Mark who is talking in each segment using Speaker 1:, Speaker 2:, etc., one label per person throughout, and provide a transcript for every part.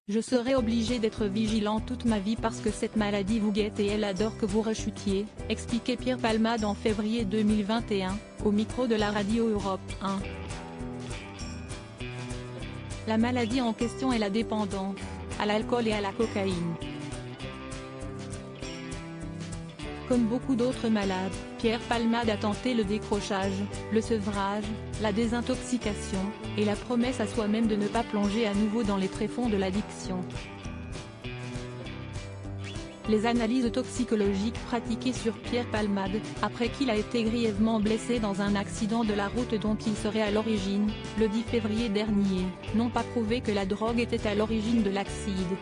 Speaker 1: Je serai obligé d'être vigilant toute ma vie parce que cette maladie vous guette et elle adore que vous rechutiez, expliquait Pierre Palmade en février 2021, au micro de la radio Europe 1. La maladie en question est la dépendance à l'alcool et à la cocaïne. Comme beaucoup d'autres malades, Pierre Palmade a tenté le décrochage, le sevrage, la désintoxication, et la promesse à soi-même de ne pas plonger à nouveau dans les tréfonds de l'addiction. Les analyses toxicologiques pratiquées sur Pierre Palmade, après qu'il a été grièvement blessé dans un accident de la route dont il serait à l'origine, le 10 février dernier, n'ont pas prouvé que la drogue était à l'origine de l'accident.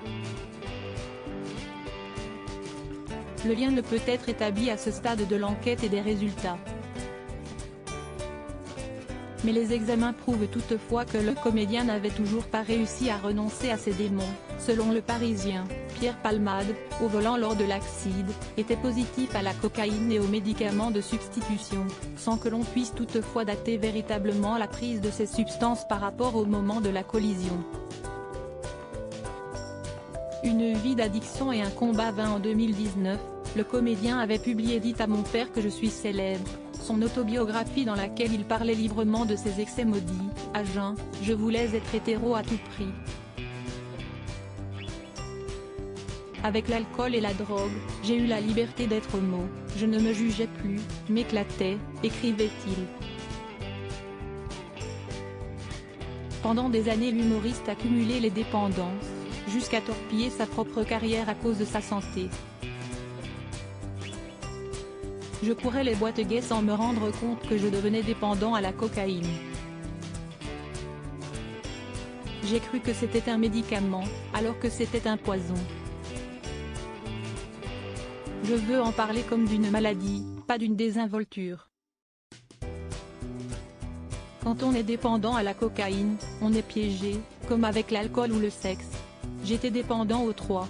Speaker 1: Le lien ne peut être établi à ce stade de l'enquête et des résultats. Mais les examens prouvent toutefois que le comédien n'avait toujours pas réussi à renoncer à ses démons. Selon Le Parisien, Pierre Palmade, au volant lors de l'accident, était positif à la cocaïne et aux médicaments de substitution, sans que l'on puisse toutefois dater véritablement la prise de ces substances par rapport au moment de la collision. Une vie d'addiction et un combat vain. En 2019, le comédien avait publié Dites à mon père que je suis célèbre, son autobiographie dans laquelle il parlait librement de ses excès maudits. À jeun, je voulais être hétéro à tout prix. Avec l'alcool et la drogue, j'ai eu la liberté d'être homo, je ne me jugeais plus, m'éclatais, écrivait-il. Pendant des années l'humoriste a cumulé les dépendances, jusqu'à torpiller sa propre carrière à cause de sa santé. Je courais les boîtes gays sans me rendre compte que je devenais dépendant à la cocaïne. J'ai cru que c'était un médicament, alors que c'était un poison. Je veux en parler comme d'une maladie, pas d'une désinvolture. Quand on est dépendant à la cocaïne, on est piégé, comme avec l'alcool ou le sexe. J'étais dépendant aux trois.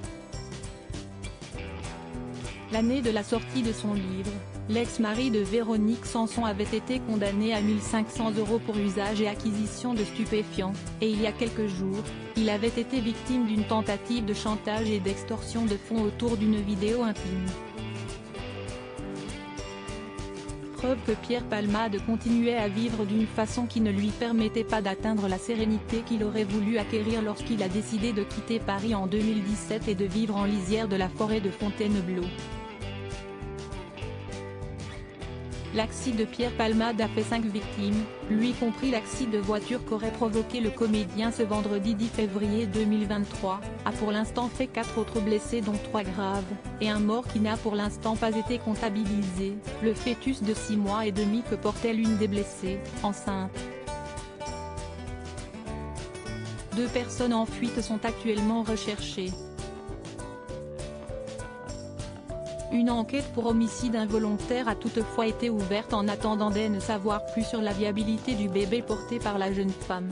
Speaker 1: L'année de la sortie de son livre, l'ex-mari de Véronique Sanson avait été condamné à 1 500 € pour usage et acquisition de stupéfiants, et il y a quelques jours, il avait été victime d'une tentative de chantage et d'extorsion de fonds autour d'une vidéo intime. Preuve que Pierre Palmade continuait à vivre d'une façon qui ne lui permettait pas d'atteindre la sérénité qu'il aurait voulu acquérir lorsqu'il a décidé de quitter Paris en 2017 et de vivre en lisière de la forêt de Fontainebleau. L'accident de Pierre Palmade a fait 5 victimes, lui compris l'accident de voiture qu'aurait provoqué le comédien ce vendredi 10 février 2023, a pour l'instant fait 4 autres blessés dont 3 graves, et un mort qui n'a pour l'instant pas été comptabilisé, le fœtus de 6 mois et demi que portait l'une des blessées, enceinte. 2 personnes en fuite sont actuellement recherchées. Une enquête pour homicide involontaire a toutefois été ouverte en attendant d'en savoir plus sur la viabilité du bébé porté par la jeune femme.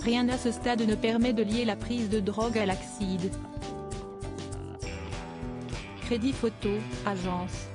Speaker 1: Rien à ce stade ne permet de lier la prise de drogue à l'accident. Crédit Photo, agence.